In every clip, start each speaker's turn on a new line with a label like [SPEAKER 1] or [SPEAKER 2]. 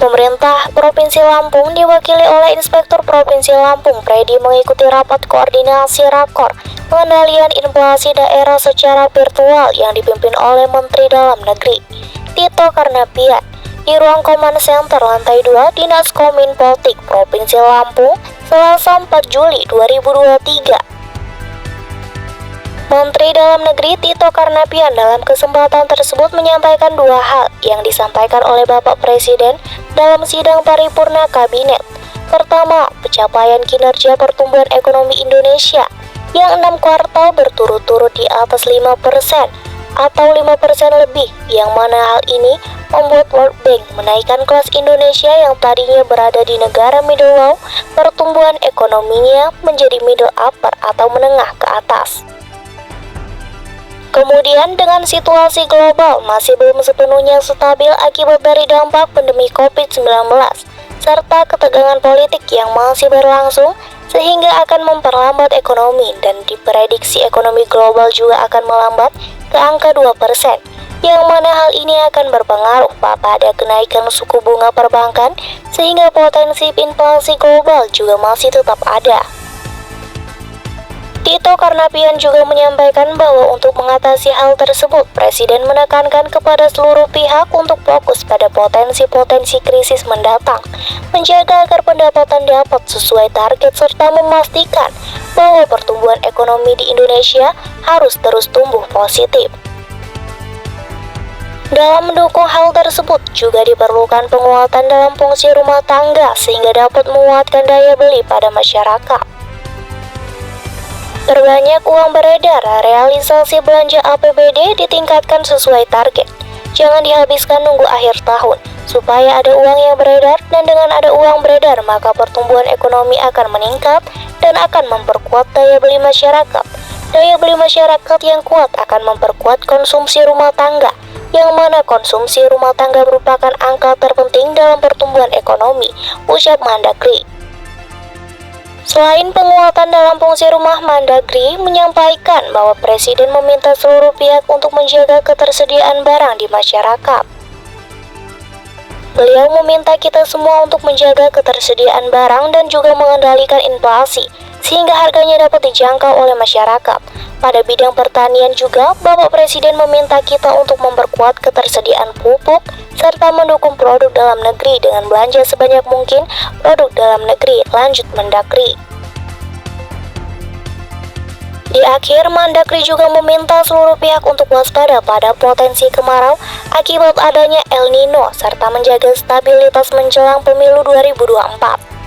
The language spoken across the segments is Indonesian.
[SPEAKER 1] Pemerintah Provinsi Lampung diwakili oleh Inspektur Provinsi Lampung Predi mengikuti rapat koordinasi rakor pengendalian inflasi daerah secara virtual yang dipimpin oleh Menteri Dalam Negeri Tito Karnavian di ruang Command Center lantai 2 Dinas Kominpolitik Provinsi Lampung Selasa 4 Juli 2023. Menteri Dalam Negeri Tito Karnavian dalam kesempatan tersebut menyampaikan dua hal yang disampaikan oleh Bapak Presiden dalam sidang paripurna Kabinet. Pertama, pencapaian kinerja pertumbuhan ekonomi Indonesia yang 6 kuartal berturut-turut di atas 5% atau 5% lebih, yang mana hal ini membuat World Bank menaikkan kelas Indonesia yang tadinya berada di negara middle low, pertumbuhan ekonominya menjadi middle upper atau menengah ke atas. Kemudian dengan situasi global masih belum sepenuhnya stabil akibat dari dampak pandemi COVID-19 serta ketegangan politik yang masih berlangsung sehingga akan memperlambat ekonomi dan diprediksi ekonomi global juga akan melambat ke angka 2%, yang mana hal ini akan berpengaruh pada kenaikan suku bunga perbankan sehingga potensi inflasi global juga masih tetap ada. Tito Karnavian juga menyampaikan bahwa untuk mengatasi hal tersebut, Presiden menekankan kepada seluruh pihak untuk fokus pada potensi-potensi krisis mendatang, menjaga agar pendapatan dapat sesuai target serta memastikan bahwa pertumbuhan ekonomi di Indonesia harus terus tumbuh positif. Dalam mendukung hal tersebut, juga diperlukan penguatan dalam fungsi rumah tangga sehingga dapat menguatkan daya beli pada masyarakat. Perbanyak uang beredar, realisasi belanja APBD ditingkatkan sesuai target. Jangan dihabiskan nunggu akhir tahun, supaya ada uang yang beredar, dan dengan ada uang beredar maka pertumbuhan ekonomi akan meningkat dan akan memperkuat daya beli masyarakat. Daya beli masyarakat yang kuat akan memperkuat konsumsi rumah tangga, yang mana konsumsi rumah tangga merupakan angka terpenting dalam pertumbuhan ekonomi, ujar Mendagri. Selain penguatan dalam fungsi rumah, Mendagri menyampaikan bahwa Presiden meminta seluruh pihak untuk menjaga ketersediaan barang di masyarakat. Beliau meminta kita semua untuk menjaga ketersediaan barang dan juga mengendalikan inflasi, sehingga harganya dapat dijangkau oleh masyarakat. Pada bidang pertanian juga, Bapak Presiden meminta kita untuk memperkuat ketersediaan pupuk, serta mendukung produk dalam negeri dengan belanja sebanyak mungkin produk dalam negeri, lanjut Mendagri. Di akhir, Mendagri juga meminta seluruh pihak untuk waspada pada potensi kemarau akibat adanya El Nino, serta menjaga stabilitas menjelang pemilu 2024.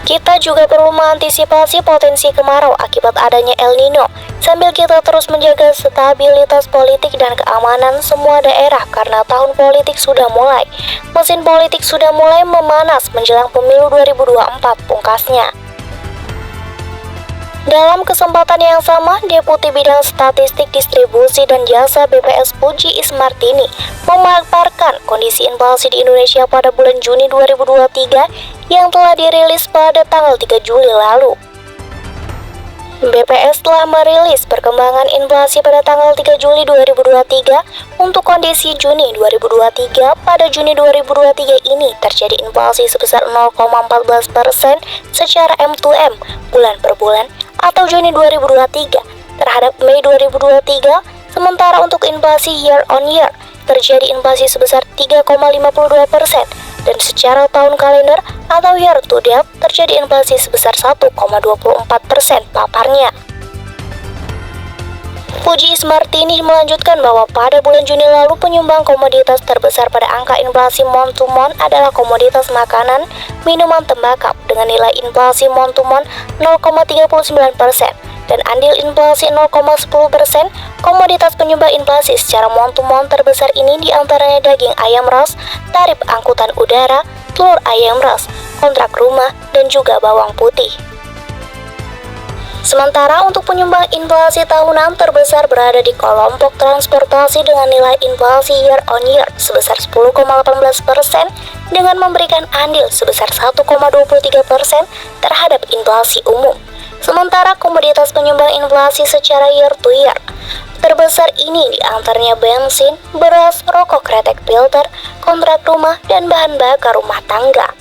[SPEAKER 1] Kita juga perlu mengantisipasi potensi kemarau akibat adanya El Nino, sambil kita terus menjaga stabilitas politik dan keamanan semua daerah karena tahun politik sudah mulai. Mesin politik sudah mulai memanas menjelang pemilu 2024, pungkasnya. Dalam kesempatan yang sama, Deputi Bidang Statistik Distribusi dan Jasa BPS Puji Ismartini memaparkan kondisi inflasi di Indonesia pada bulan Juni 2023 yang telah dirilis pada tanggal 3 Juli lalu. BPS telah merilis perkembangan inflasi pada tanggal 3 Juli 2023. Untuk kondisi Juni 2023, pada Juni 2023 ini terjadi inflasi sebesar 0,14% secara M2M bulan per bulan atau Juni 2023 terhadap Mei 2023, sementara untuk inflasi year on year terjadi inflasi sebesar 3,52% dan secara tahun kalender atau year to date terjadi inflasi sebesar 1,24%, paparnya. Puji Ismartini melanjutkan bahwa pada bulan Juni lalu penyumbang komoditas terbesar pada angka inflasi month to month adalah komoditas makanan, minuman, tembakau dengan nilai inflasi month to month 0,39% dan andil inflasi 0,10%. Komoditas penyumbang inflasi secara month to month terbesar ini diantaranya daging ayam ras, tarif angkutan udara, telur ayam ras, kontrak rumah, dan juga bawang putih. Sementara untuk penyumbang inflasi tahunan terbesar berada di kelompok transportasi dengan nilai inflasi year on year sebesar 10,18% dengan memberikan andil sebesar 1,23% terhadap inflasi umum. Sementara komoditas penyumbang inflasi secara year to year terbesar ini diantaranya bensin, beras, rokok kretek filter, kontrak rumah, dan bahan bakar rumah tangga.